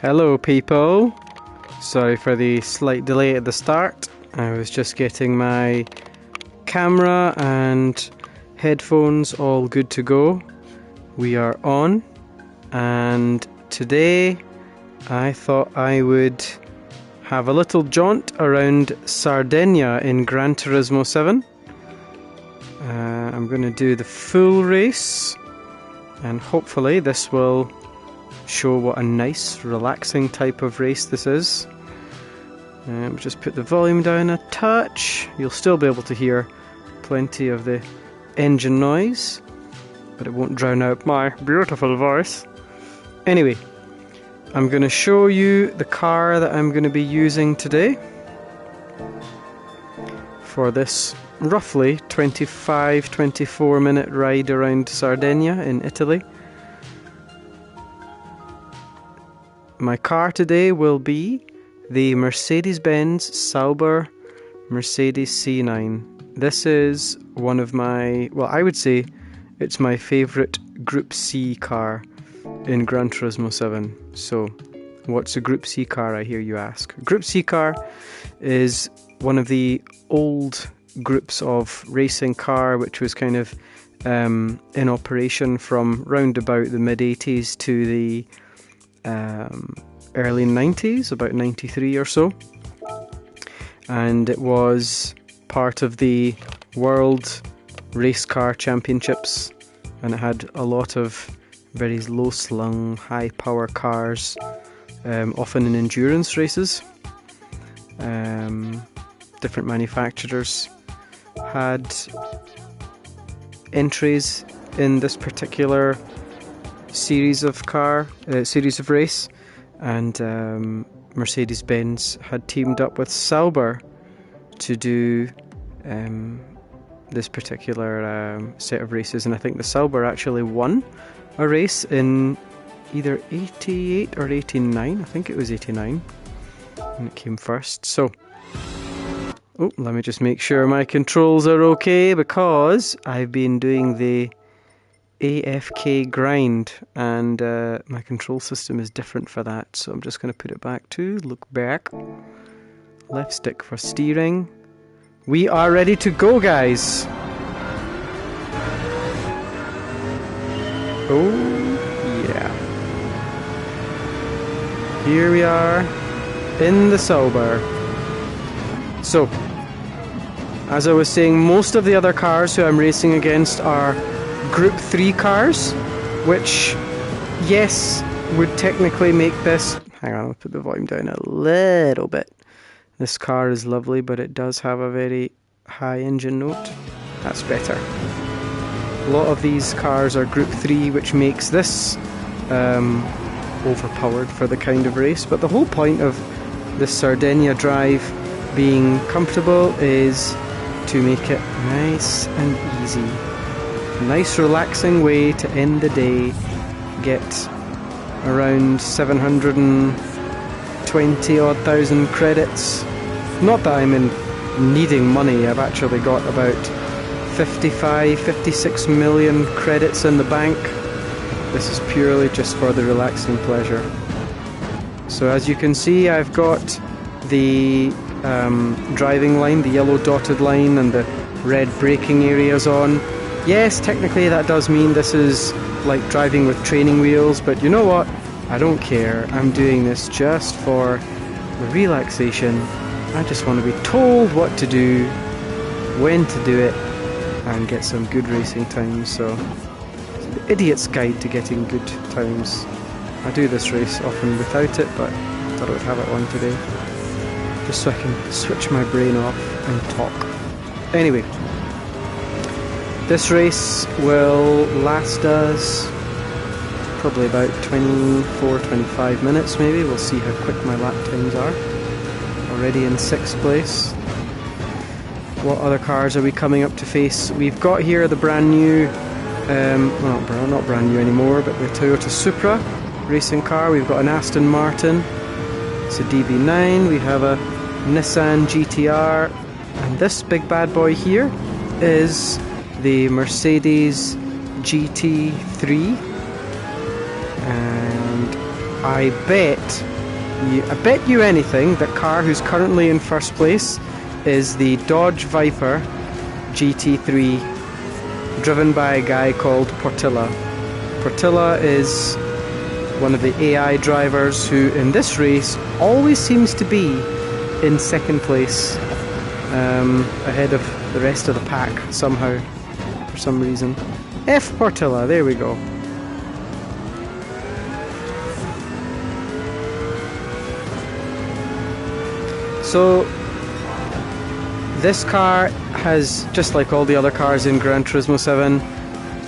Hello people, sorry for the slight delay at the start. I was just getting my camera and headphones all good to go. We are on, and today I thought I would have a little jaunt around Sardegna in Gran Turismo 7. I'm going to do the full race, and hopefully this will show what a nice, relaxing type of race this is. Just put the volume down a touch. You'll still be able to hear plenty of the engine noise, but it won't drown out my beautiful voice. Anyway, I'm going to show you the car that I'm going to be using today for this roughly 25-24 minute ride around Sardegna in Italy. My car today will be the Mercedes-Benz Sauber Mercedes C9. This is one of my, well, I would say it's my favourite Group C car in Gran Turismo 7. So, what's a Group C car, I hear you ask? A Group C car is one of the old groups of racing car which was kind of in operation from round about the mid-80s to the early 90s, about 93 or so, and it was part of the World Race Car Championships, and it had a lot of very low slung, high power cars, often in endurance races. Different manufacturers had entries in this particular series of race, and Mercedes-Benz had teamed up with Sauber to do this particular set of races, and I think the Sauber actually won a race in either 88 or 89. I think it was 89 when it came first. So, let me just make sure my controls are okay, because I've been doing the AFK grind, and my control system is different for that, so I'm just going to put it back to look back. Left stick for steering. We are ready to go, guys. Oh yeah, here we are in the Sauber. So, as I was saying, most of the other cars who I'm racing against are Group 3 cars, which, yes, would technically make this... Hang on, I'll put the volume down a little bit. This car is lovely, but it does have a very high engine note. That's better. A lot of these cars are Group 3, which makes this overpowered for the kind of race. But the whole point of this Sardegna drive being comfortable is to make it nice and easy. Nice relaxing way to end the day, get around 720 odd thousand credits. Not that I'm needing money, I've actually got about 56 million credits in the bank. This is purely just for the relaxing pleasure. So as you can see, I've got the driving line, the yellow dotted line, and the red braking areas on. Yes, technically that does mean this is like driving with training wheels, but you know what? I don't care. I'm doing this just for the relaxation. I just want to be told what to do, when to do it, and get some good racing times. So, it's the idiot's guide to getting good times. I do this race often without it, but I thought I would have it on today, just so I can switch my brain off and talk. Anyway, this race will last us probably about 24-25 minutes maybe. We'll see how quick my lap times are. Already in 6th place. What other cars are we coming up to face? We've got here the brand new, well, not brand new anymore, but the Toyota Supra racing car. We've got an Aston Martin. It's a DB9. We have a Nissan GTR. And this big bad boy here is the Mercedes GT3, and I bet you anything that car who's currently in first place is the Dodge Viper GT3, driven by a guy called Portilla. Portilla is one of the AI drivers who in this race always seems to be in second place, ahead of the rest of the pack somehow, for some reason. F Portilla, there we go. So this car has, just like all the other cars in Gran Turismo 7,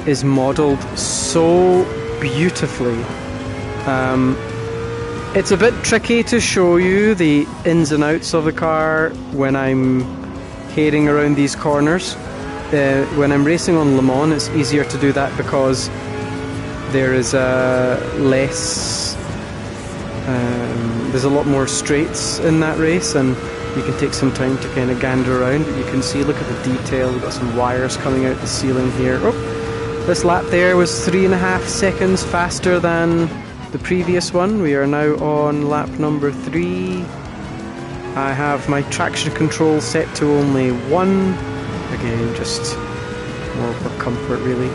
is modelled so beautifully. It's a bit tricky to show you the ins and outs of the car when I'm heading around these corners. When I'm racing on Le Mans, it's easier to do that because there is there's a lot more straights in that race, and you can take some time to kind of gander around. But you can see, look at the detail. We've got some wires coming out the ceiling here. Oh, this lap there was 3.5 seconds faster than the previous one. We are now on lap number 3. I have my traction control set to only 1. Again, just more for comfort really.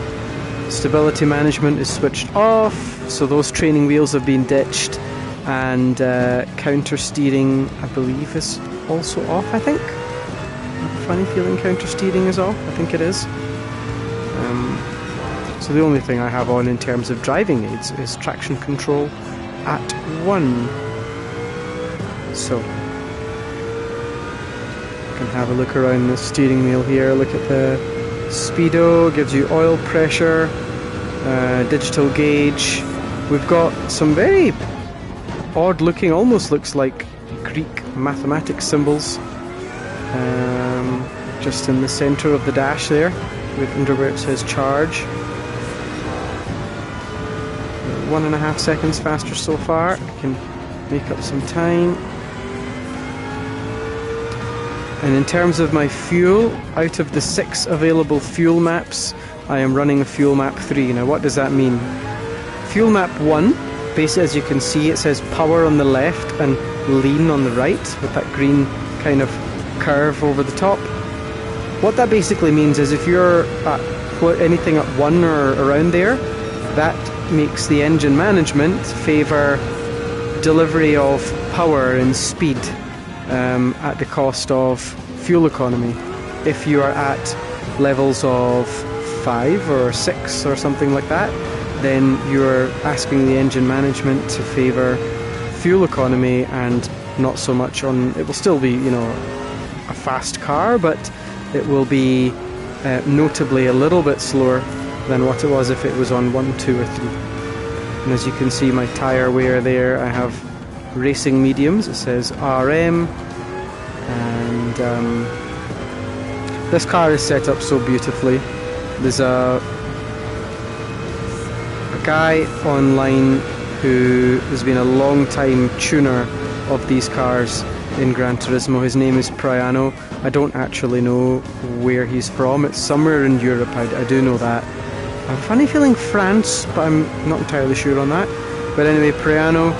Stability management is switched off, so those training wheels have been ditched, and counter steering, I believe, is also off, I think. I have a funny feeling counter steering is off. I think it is. So the only thing I have on in terms of driving aids is traction control at 1. So you can have a look around the steering wheel here. Look at the speedo, gives you oil pressure, digital gauge. We've got some very odd looking, almost looks like Greek mathematics symbols, just in the centre of the dash there, under where it says charge. 1.5 seconds faster so far. I can make up some time. And in terms of my fuel, out of the 6 available fuel maps, I am running a fuel map 3. Now what does that mean? Fuel map 1, basically as you can see, it says power on the left and lean on the right, with that green kind of curve over the top. What that basically means is if you're at anything at 1 or around there, that makes the engine management favour delivery of power and speed at the cost of fuel economy. If you are at levels of 5 or 6 or something like that, then you're asking the engine management to favour fuel economy and not so much on... It will still be, you know, a fast car, but it will be notably a little bit slower than what it was if it was on 1, 2 or 3. And as you can see my tyre wear there, I have racing mediums. It says RM, and this car is set up so beautifully. There's a guy online who has been a long time tuner of these cars in Gran Turismo. His name is Priano. I don't actually know where he's from. It's somewhere in Europe, I do know that. I have a funny feeling France, but I'm not entirely sure on that. But anyway, Priano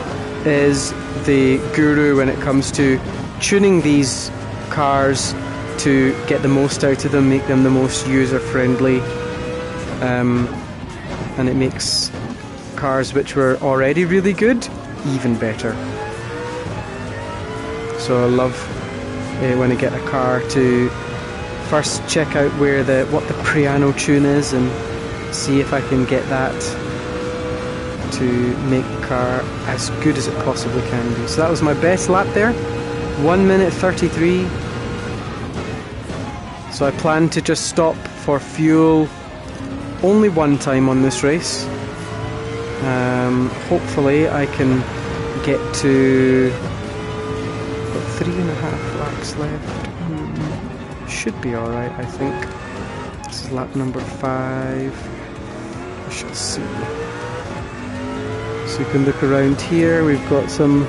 is the guru when it comes to tuning these cars to get the most out of them, make them the most user-friendly, and it makes cars which were already really good even better. So I love when I get a car to first check out where what the Priano tune is and see if I can get that to make the car as good as it possibly can be. So that was my best lap there, 1 minute 33. So I plan to just stop for fuel only one time on this race. Hopefully I can get to about 3.5 laps left. Should be alright, I think. This is lap number 5. We shall see. So you can look around here. We've got some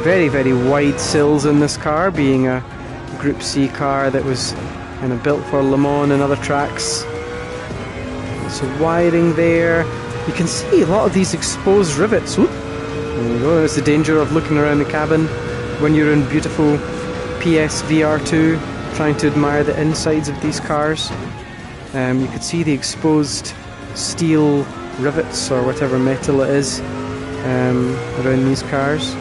very, very wide sills in this car, being a Group C car that was kind of built for Le Mans and other tracks. Lots of wiring there. You can see a lot of these exposed rivets. Whoop. There you go. There's the danger of looking around the cabin when you're in beautiful PSVR2 trying to admire the insides of these cars. You could see the exposed steel rivets or whatever metal it is around these cars.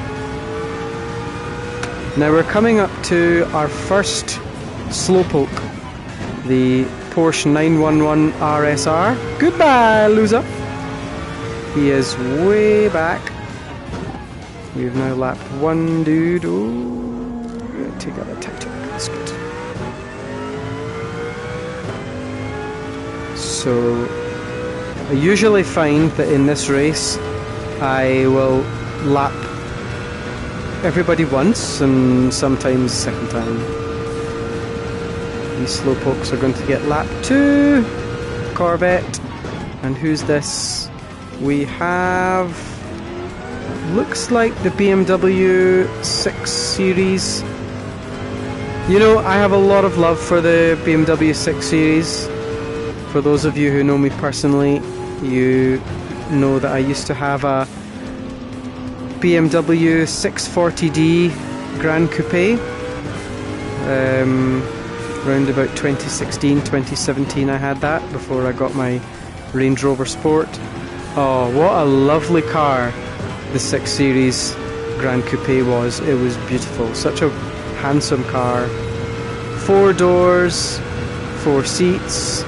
Now we're coming up to our first slowpoke, the Porsche 911 RSR. Goodbye, loser! He is way back. We've now lapped one dude. Ooh, take out the tactic. That's good. So I usually find that in this race I will lap everybody once and sometimes second time. These slowpokes are going to get lap 2. Corvette. And who's this? We have... looks like the BMW 6 Series. You know, I have a lot of love for the BMW 6 Series. For those of you who know me personally, you know that I used to have a BMW 640D Gran Coupe. Around about 2016, 2017 I had that before I got my Range Rover Sport. Oh, what a lovely car the 6 Series Gran Coupe was. It was beautiful. Such a handsome car. 4 doors, 4 seats,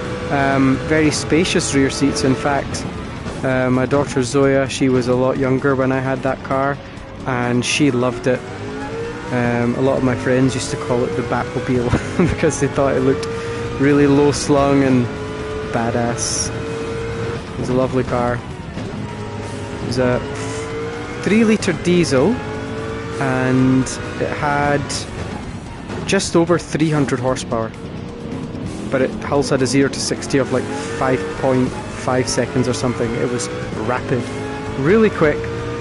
very spacious rear seats. In fact, my daughter Zoya, she was a lot younger when I had that car and she loved it. A lot of my friends used to call it the Batmobile because they thought it looked really low slung and badass. It was a lovely car. It was a 3-litre diesel and it had just over 300 horsepower, but it also had a 0 to 60 of like 5.5 seconds or something. It was rapid, really quick,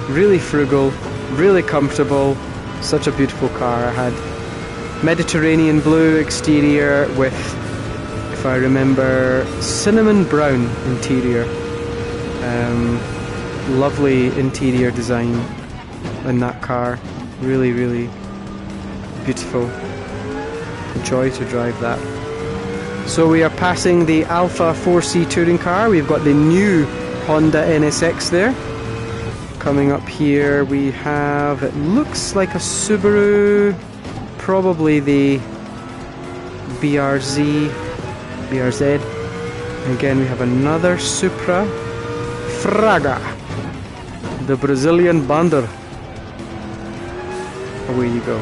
really frugal, really comfortable. Such a beautiful car. I had Mediterranean blue exterior with, if I remember, cinnamon brown interior. Lovely interior design in that car. Really, really beautiful. Joy to drive that. So we are passing the Alpha 4C touring car. We've got the new Honda NSX there. Coming up here we have, it looks like a Subaru, probably the BRZ. Again we have another Supra Fraga, the Brazilian Bandor. Away you go.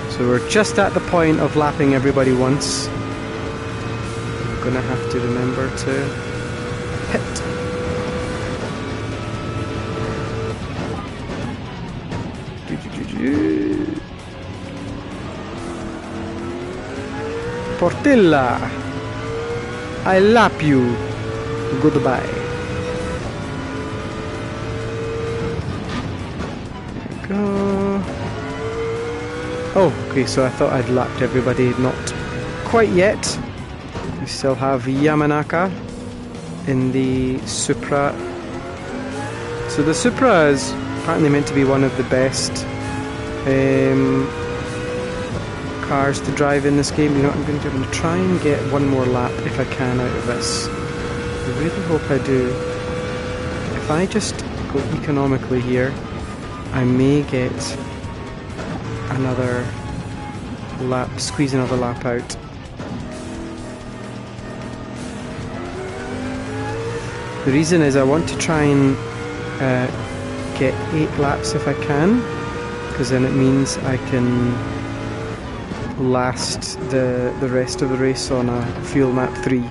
So we're just at the point of lapping everybody once. I'm gonna have to remember to hit. Portilla, I lap you. Goodbye. There we go. Oh, okay, so I thought I'd lapped everybody. Not quite yet. We still have Yamanaka in the Supra. So the Supra is apparently meant to be one of the best cars to drive in this game. You know what I'm going to do? I'm going to try and get one more lap if I can out of this. I really hope I do. If I just go economically here, I may get another lap, squeeze another lap out. The reason is I want to try and get 8 laps if I can, because then it means I can last the rest of the race on a fuel map 3,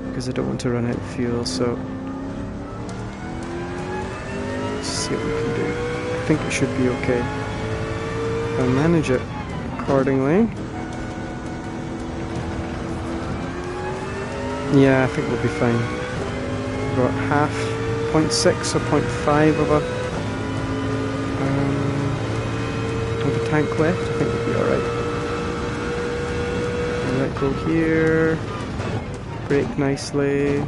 because I don't want to run out of fuel. So let's see what we can do. I think it should be okay. I'll manage it accordingly. Yeah, I think we'll be fine. We've got half, 0.6 or 0.5 of a tank left. I think we'll be alright. Let go here. Brake nicely.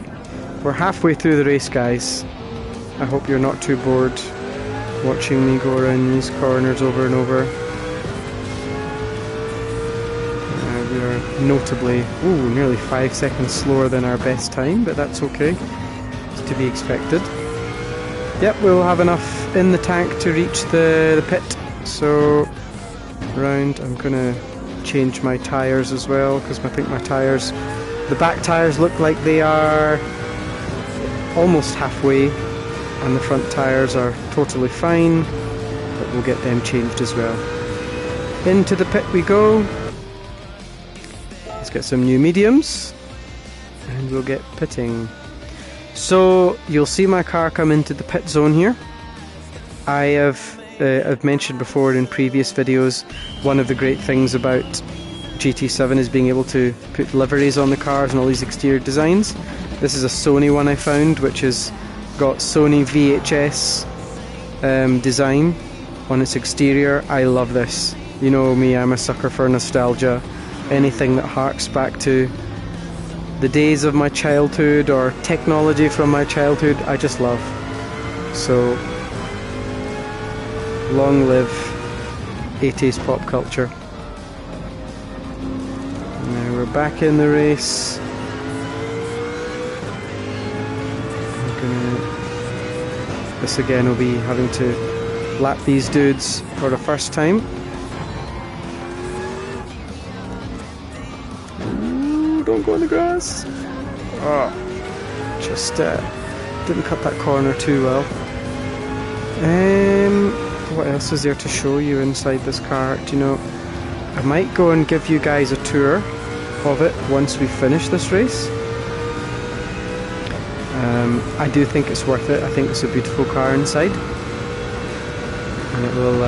We're halfway through the race, guys. I hope you're not too bored watching me go around these corners over and over. We are notably, nearly 5 seconds slower than our best time, but that's okay. It's to be expected. Yep, we'll have enough in the tank to reach the pit. So, round, I'm gonna change my tyres as well, because I think my tyres, the back tyres look like they are almost halfway, and the front tyres are totally fine, but we'll get them changed as well. Into the pit we go. Let's get some new mediums, and we'll get pitting. So you'll see my car come into the pit zone here. I've mentioned before in previous videos, one of the great things about GT7 is being able to put liveries on the cars and all these exterior designs. This is a Sony one I found, which has got Sony VHS design on its exterior. I love this. You know me, I'm a sucker for nostalgia. Anything that harks back to the days of my childhood or technology from my childhood, I just love. So, long live 80s pop culture. Now we're back in the race. This again will be having to lap these dudes for the first time. Ooh, don't go in the grass. Oh, just didn't cut that corner too well. What else is there to show you inside this car? Do you know, I might go and give you guys a tour of it once we finish this race. I do think it's worth it. I think it's a beautiful car inside, and it will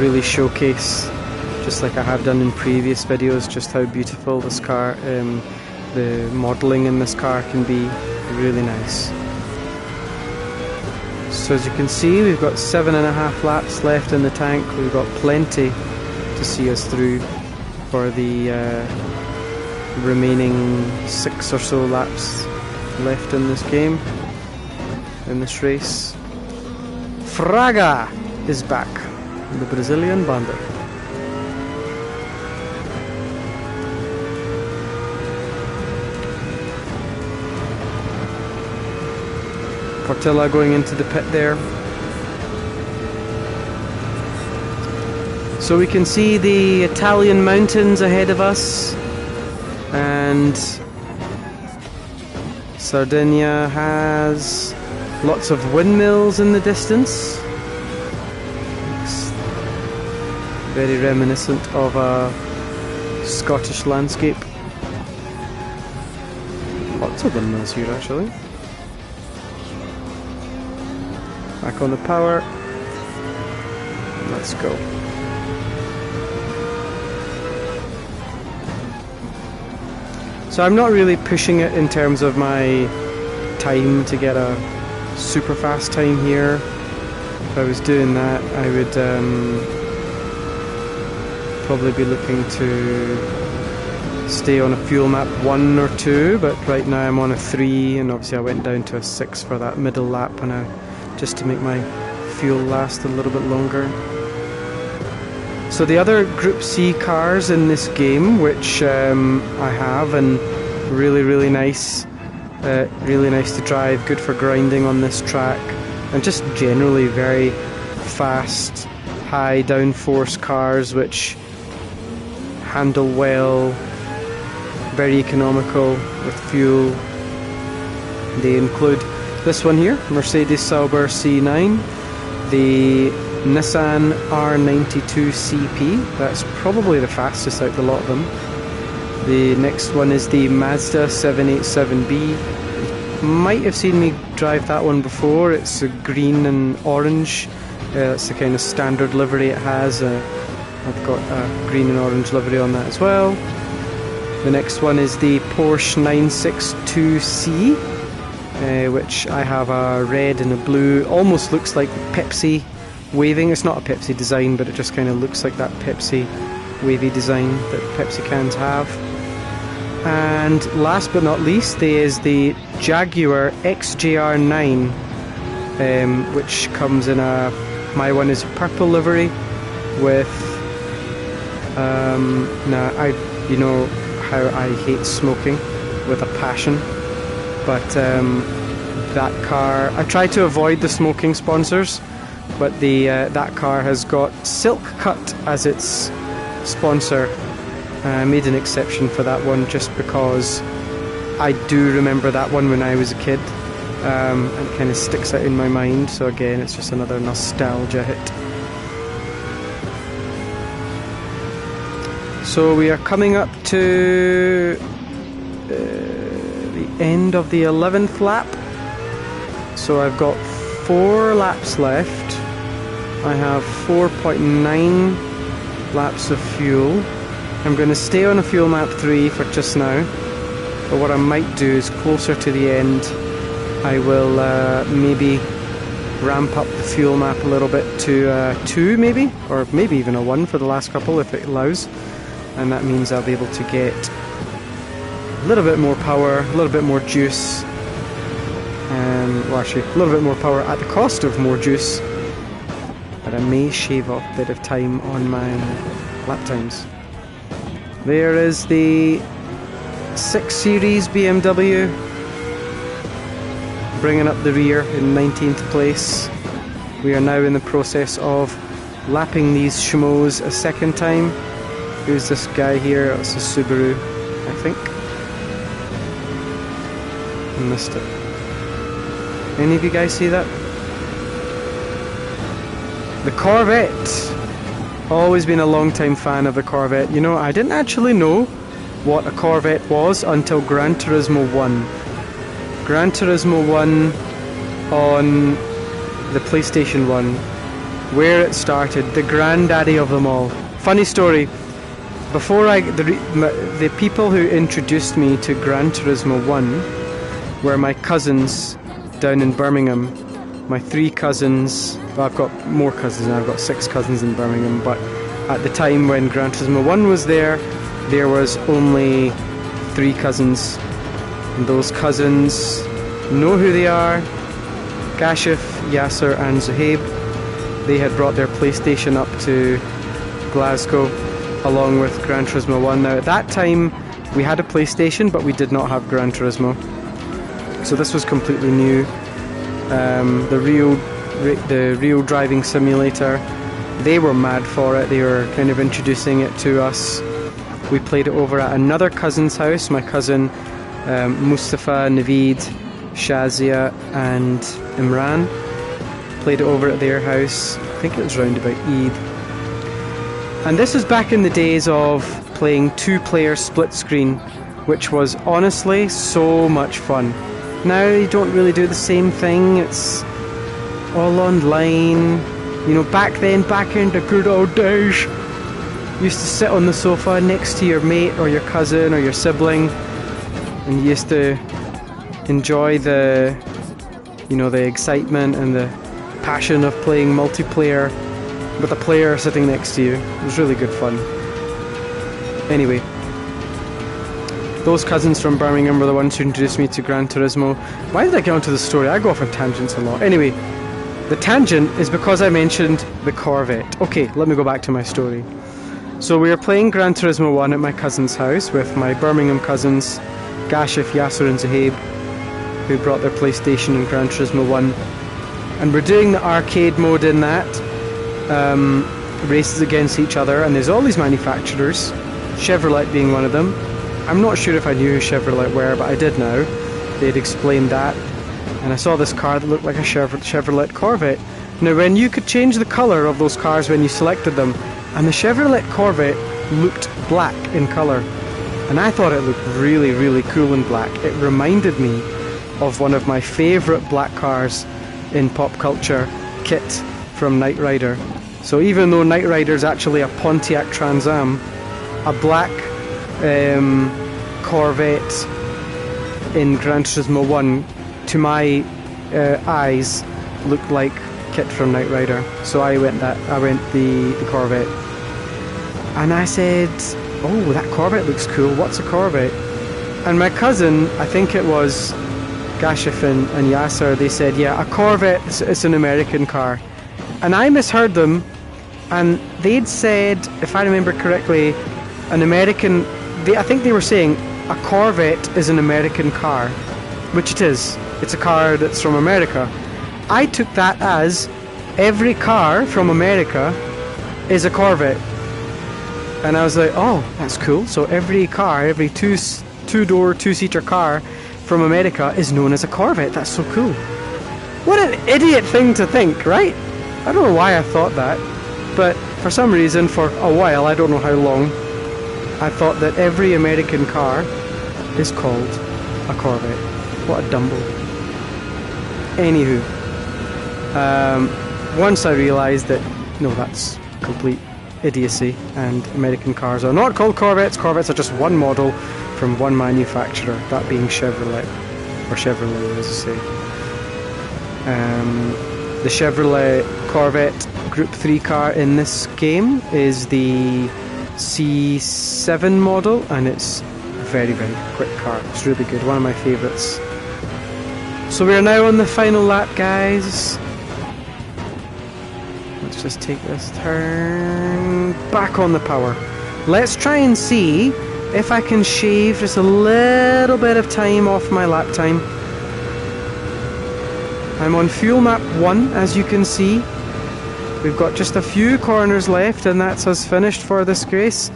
really showcase, just like I have done in previous videos, just how beautiful this car, the modelling in this car can be really nice. So as you can see, we've got 7.5 laps left in the tank. We've got plenty to see us through for the remaining 6 or so laps left in this game, in this race. Fraga is back, the Brazilian bander. Portilla going into the pit there. So we can see the Italian mountains ahead of us, and Sardegna has lots of windmills in the distance. It's very reminiscent of a Scottish landscape. Lots of windmills here actually. Back on the power. Let's go. So I'm not really pushing it in terms of my time to get a super fast time here. If I was doing that, I would probably be looking to stay on a fuel map 1 or 2, but right now I'm on a 3, and obviously I went down to a 6 for that middle lap, and just to make my fuel last a little bit longer. So the other Group C cars in this game, which I have, and really nice to drive, good for grinding on this track, and just generally very fast, high downforce cars which handle well, very economical with fuel. They include this one here, Mercedes Sauber C9, the Nissan R92 CP, that's probably the fastest out of the lot of them. The next one is the Mazda 787B. You might have seen me drive that one before. It's a green and orange. That's the kind of standard livery it has. I've got a green and orange livery on that as well. The next one is the Porsche 962C, which I have a red and a blue. Almost looks like Pepsi waving. It's not a Pepsi design, but it just kind of looks like that Pepsi wavy design that Pepsi cans have. And last but not least, there is the Jaguar XJR9, which comes in my one is a purple livery with, you know how I hate smoking with a passion, but that car, I try to avoid the smoking sponsors, but that car has got Silk Cut as its sponsor. I made an exception for that one just because I do remember that one when I was a kid, and it kind of sticks out in my mind, so again it's just another nostalgia hit. So we are coming up to the end of the 11th lap, so I've got 4 laps left. I have 4.9 laps of fuel. I'm going to stay on a fuel map 3 for just now, but what I might do is closer to the end I will maybe ramp up the fuel map a little bit to 2 maybe, or maybe even a 1 for the last couple if it allows, and that means I'll be able to get a little bit more power, a little bit more juice, well actually a little bit more power at the cost of more juice, but I may shave off a bit of time on my lap times. There is the 6 Series BMW bringing up the rear in 19th place. We are now in the process of lapping these schmoes a second time. Who's this guy here? It's a Subaru, I think. I missed it. Any of you guys see that? The Corvette. Always been a long time fan of the Corvette. You know, I didn't actually know what a Corvette was until Gran Turismo 1. Gran Turismo 1 on the PlayStation 1, where it started, the granddaddy of them all. Funny story, before the people who introduced me to Gran Turismo 1 were my cousins down in Birmingham. My 3 cousins, well, I've got more cousins now, I've got 6 cousins in Birmingham, but at the time when Gran Turismo 1 was there was only 3 cousins. And those cousins know who they are: Kashif, Yasser and Zuhaib. They had brought their PlayStation up to Glasgow along with Gran Turismo 1. Now at that time we had a PlayStation, but we did not have Gran Turismo, so this was completely new. The real driving simulator, they were mad for it. They were kind of introducing it to us. We played it over at another cousin's house, my cousin Mustafa, Naveed, Shazia and Imran. Played it over at their house. I think it was round about Eid. And this was back in the days of playing 2-player split screen, which was honestly so much fun. Now you don't really do the same thing, it's all online. You know, back then, back in the good old days, you used to sit on the sofa next to your mate or your cousin or your sibling, and you used to enjoy the excitement and the passion of playing multiplayer with a player sitting next to you. It was really good fun. Anyway, those cousins from Birmingham were the ones who introduced me to Gran Turismo. Why did I get onto the story? I go off on tangents a lot. Anyway, the tangent is because I mentioned the Corvette. Okay, let me go back to my story. So we were playing Gran Turismo 1 at my cousin's house with my Birmingham cousins, Kashif, Yasser and Zuhaib, who brought their PlayStation and Gran Turismo 1. And we're doing the arcade mode in that, races against each other, and there's all these manufacturers, Chevrolet being one of them. I'm not sure if I knew who Chevrolet were, but I did now. They'd explained that. And I saw this car that looked like a Chevrolet Corvette. Now, when you could change the colour of those cars when you selected them, and the Chevrolet Corvette looked black in colour. And I thought it looked really, really cool in black. It reminded me of one of my favourite black cars in pop culture, Kit from Knight Rider. So even though Knight Rider is actually a Pontiac Trans Am, a black Corvette in Gran Turismo 1, to my eyes, looked like Kit from Knight Rider. So I went the Corvette, and I said, "Oh, that Corvette looks cool. What's a Corvette?" And my cousin, I think it was Gashif and Yasser, they said, yeah, a Corvette is an American car. And I misheard them, and they'd said, if I remember correctly, an American... I think they were saying a Corvette is an American car, which it is. It's a car that's from America. I took that as every car from America is a Corvette. And I was like, oh, that's cool. So every car, every two-door, two-seater car from America is known as a Corvette. That's so cool. What an idiot thing to think, right? I don't know why I thought that, but for some reason, for a while, I don't know how long, I thought that every American car is called a Corvette. What a dumbo. Anywho, once I realised that, no, that's complete idiocy, and American cars are not called Corvettes. Corvettes are just one model from one manufacturer, that being Chevrolet, or Chevrolet as I say. The Chevrolet Corvette Group 3 car in this game is the C7 model, and it's a very, very quick car. It's really good, one of my favourites. So we are now on the final lap, guys. Let's just take this turn back on the power. Let's try and see if I can shave just a little bit of time off my lap time. I'm on fuel map 1, as you can see. We've got just a few corners left, and that's us finished for this race.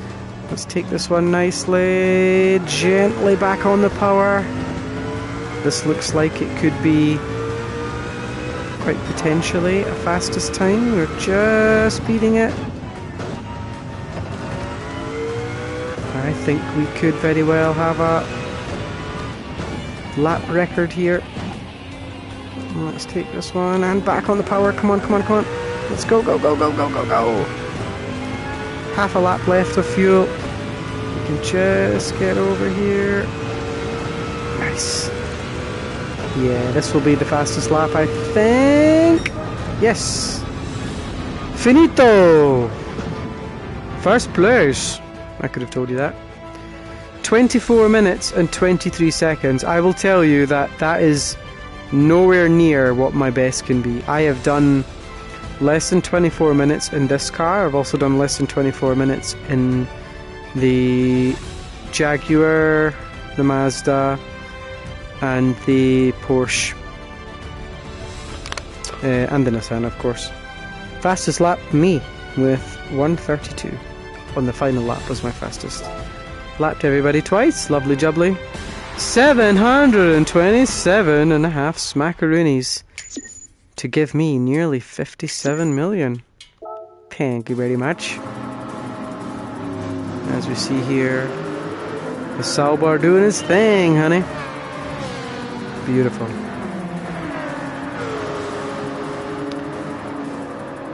Let's take this one nicely, gently back on the power. This looks like it could be quite potentially a fastest time. We're just beating it. I think we could very well have a lap record here. Let's take this one and back on the power. Come on, come on, come on. Let's go, go, go, go, go, go, go. Half a lap left of fuel. We can just get over here. Nice. Yeah, this will be the fastest lap, I think. Yes. Finito. First place. I could have told you that. 24 minutes and 23 seconds. I will tell you that that is nowhere near what my best can be. I have done less than 24 minutes in this car. I've also done less than 24 minutes in the Jaguar, the Mazda, and the Porsche, and the Nissan, of course. Fastest lap, me, with 1:32. On the final lap was my fastest. Lapped everybody twice, lovely jubbly. 727.5 smackaroonies to give me nearly 57 million. Thank you very much. As we see here, the Sauber doing his thing, honey. Beautiful.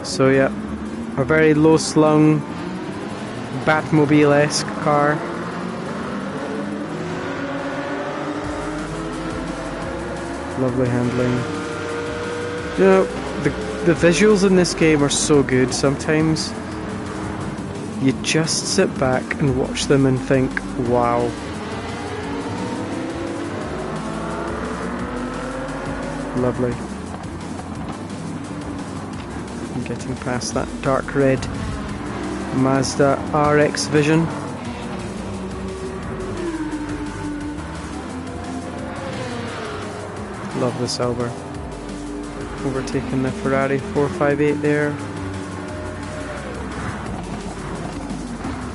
So yeah, a very low-slung Batmobile-esque car. Lovely handling. You know, the visuals in this game are so good. Sometimes you just sit back and watch them and think, wow. Lovely. I'm getting past that dark red Mazda RX Vision. Love the Sauber. Overtaking the Ferrari 458 there.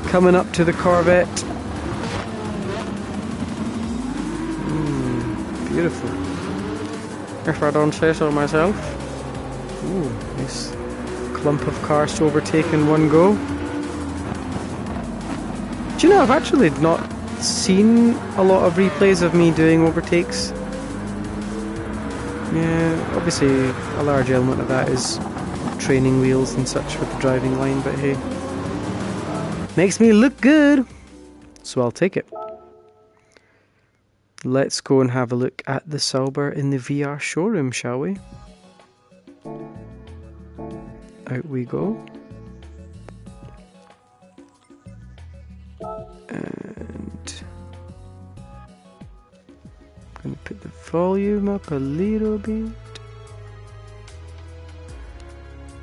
Coming up to the Corvette. Beautiful. If I don't say so myself. Ooh, nice clump of cars to overtake in one go. Do you know, I've actually not seen a lot of replays of me doing overtakes. Yeah, obviously a large element of that is training wheels and such with the driving line, but hey, makes me look good, so I'll take it. Let's go and have a look at the Sauber in the VR showroom, shall we? Out we go. And I'm going to put the volume up a little bit.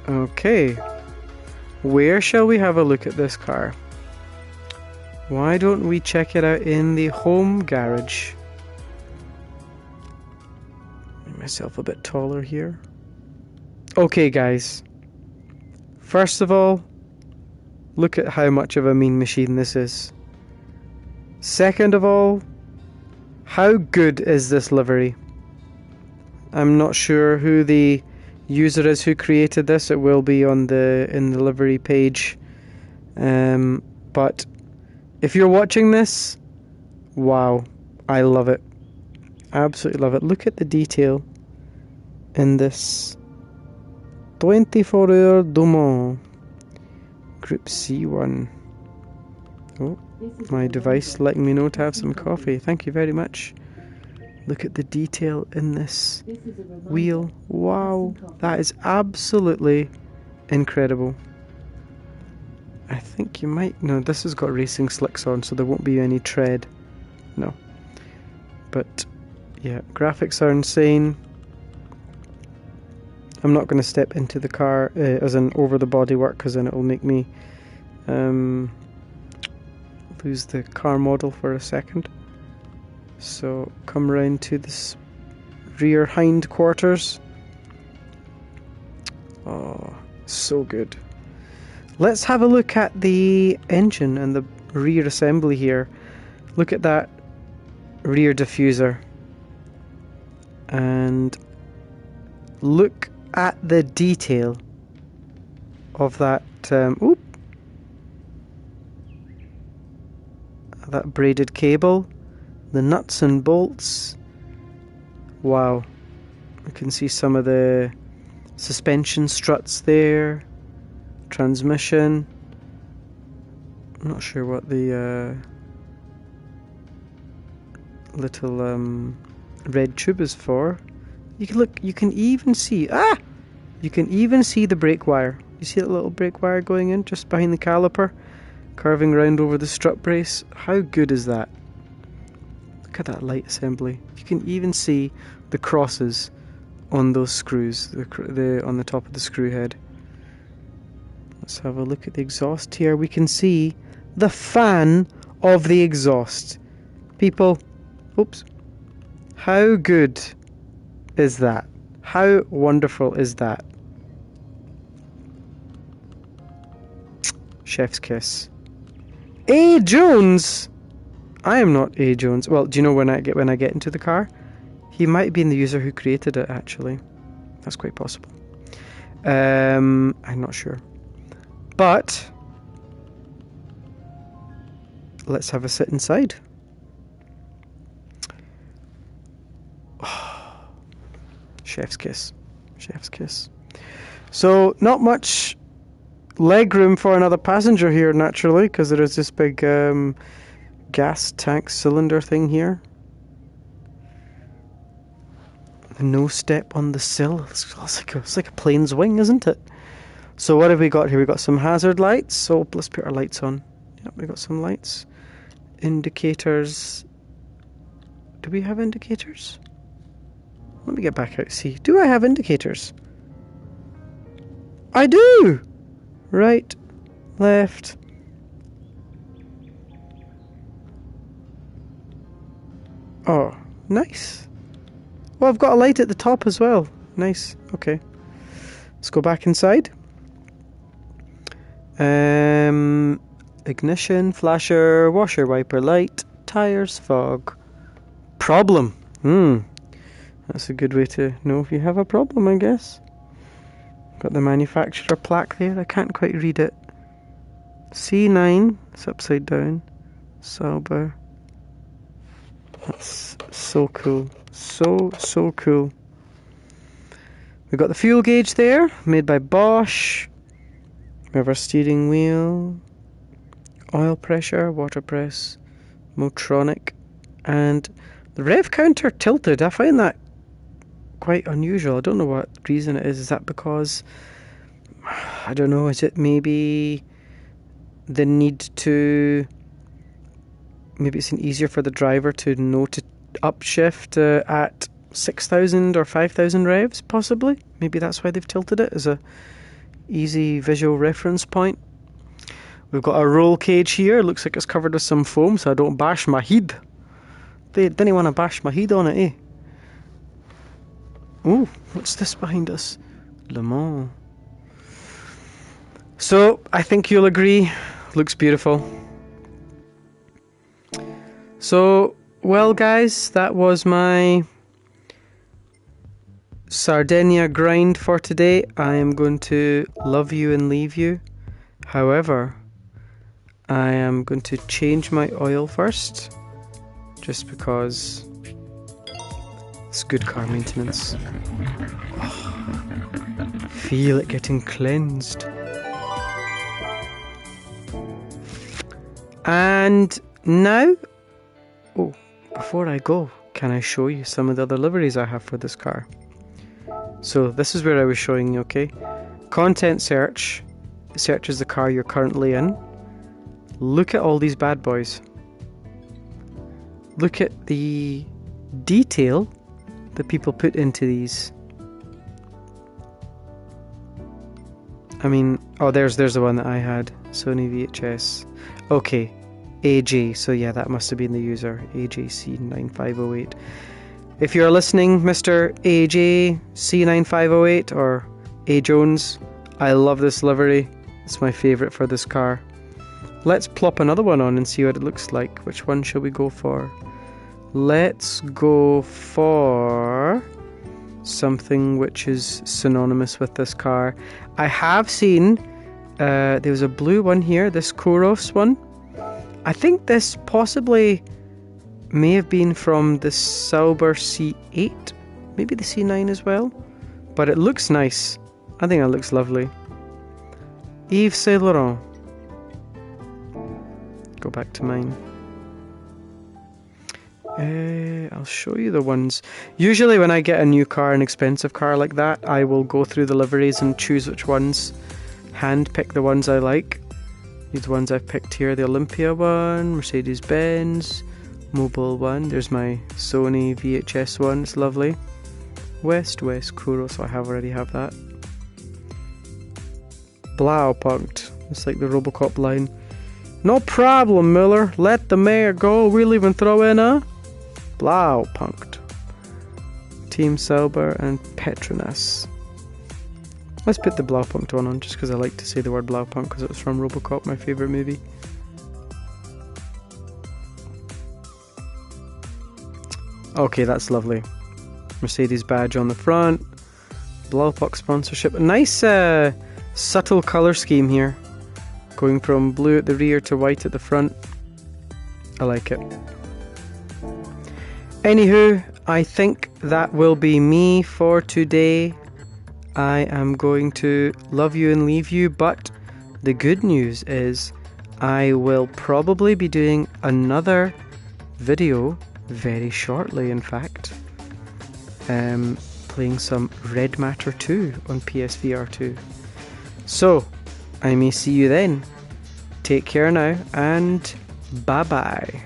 Okay. Where shall we have a look at this car? Why don't we check it out in the home garage? Make myself a bit taller here. Okay, guys. First of all, look at how much of a mean machine this is. Second of all, how good is this livery? I'm not sure who the user is who created this. It will be on in the livery page. But if you're watching this, wow, I love it. Absolutely love it. Look at the detail in this 24-hour Du Mans Group C1. Oh, my device letting me know to have some coffee. Thank you very much. Look at the detail in this wheel. Wow, that is absolutely incredible. I think you might... No, this has got racing slicks on, so there won't be any tread. No. But, yeah, graphics are insane. I'm not going to step into the car, as in over the bodywork, because then it will make me lose the car model for a second. So, come round to this rear hind quarters. Oh, so good. Let's have a look at the engine and the rear assembly here. Look at that rear diffuser. And look at the detail of that that braided cable, the nuts and bolts. Wow, I can see some of the suspension struts there, transmission. I'm not sure what the little red tube is for. You can look. You can even see. You can even see the brake wire. You see that little brake wire going in just behind the caliper, curving round over the strut brace. How good is that? Look at that light assembly. You can even see the crosses on those screws, on the top of the screw head. Let's have a look at the exhaust here. We can see the fan of the exhaust. People, oops. How good is that? How wonderful is that? Chef's kiss. A. Jones. I am not A. Jones. Well, do you know when I get into the car? He might be the user who created it. Actually, that's quite possible. I'm not sure. But let's have a sit inside. Oh, chef's kiss. Chef's kiss. So not much leg room for another passenger here, naturally, because there is this big gas tank cylinder thing here. No step on the sill. It's like a plane's wing, isn't it? So what have we got here? We've got some hazard lights. So let's put our lights on. Yep, we got some lights. Indicators. Do we have indicators? Let me get back out. See, do I have indicators? I do! Right, left. Oh, nice. Well, I've got a light at the top as well. Nice. Okay. Let's go back inside. Ignition, flasher, washer, wiper, light, tires, fog. Problem. That's a good way to know if you have a problem, I guess. Got the manufacturer plaque there. I can't quite read it. C9. It's upside down. Sauber. That's so cool. So cool. We've got the fuel gauge there, made by Bosch. We have our steering wheel, oil pressure, water press, Motronic, and the rev counter tilted. I find that quite unusual. I don't know what reason it is. Is that because, I don't know, is it maybe the need to, maybe it's easier for the driver to know to upshift at 6,000 or 5,000 revs, possibly. Maybe that's why they've tilted it as a easy visual reference point. We've got a roll cage here. Looks like it's covered with some foam so I don't bash my head. They didn't want to bash my head on it, eh? Ooh, what's this behind us? Le Mans. So, I think you'll agree, looks beautiful. So, well guys, that was my Sardegna grind for today. I am going to love you and leave you. However, I am going to change my oil first, just because it's good car maintenance. Oh, feel it getting cleansed. And now, oh, before I go, can I show you some of the other liveries I have for this car? So this is where I was showing you, okay? Content search searches the car you're currently in. Look at all these bad boys. Look at the detail that people put into these. I mean, oh, there's the one that I had. Sony VHS. Okay, AJ. So yeah, that must have been the user. AJC9508. If you're listening, Mr. AJC9508 or A Jones, I love this livery. It's my favourite for this car. Let's plop another one on and see what it looks like. Which one shall we go for? Let's go for something which is synonymous with this car. I have seen there was a blue one here, this Koros one. I think this possibly may have been from the Sauber C8, maybe the C9 as well, but it looks nice. I think it looks lovely. Yves Saint Laurent. Go back to mine. I'll show you the ones. Usually when I get a new car, an expensive car like that, I will go through the liveries and choose which ones, hand pick the ones I like. These ones I've picked here, the Olympia one, Mercedes-Benz, Mobile one, there's my Sony VHS one, it's lovely. West Kuro, so I already have that. Blaupunkt, it's like the Robocop line. No problem, Miller, let the mayor go, we'll even throw in a Blaupunkt. Team Sauber and Petronas. Let's put the Blaupunkt one on just because I like to say the word Blaupunkt because it was from Robocop, my favourite movie. Okay, that's lovely. Mercedes badge on the front. Blaupunkt sponsorship. A nice subtle colour scheme here. Going from blue at the rear to white at the front. I like it. Anywho, I think that will be me for today. I am going to love you and leave you, but the good news is I will probably be doing another video very shortly, in fact. Playing some Red Matter 2 on PSVR2. So, I may see you then. Take care now, and bye-bye.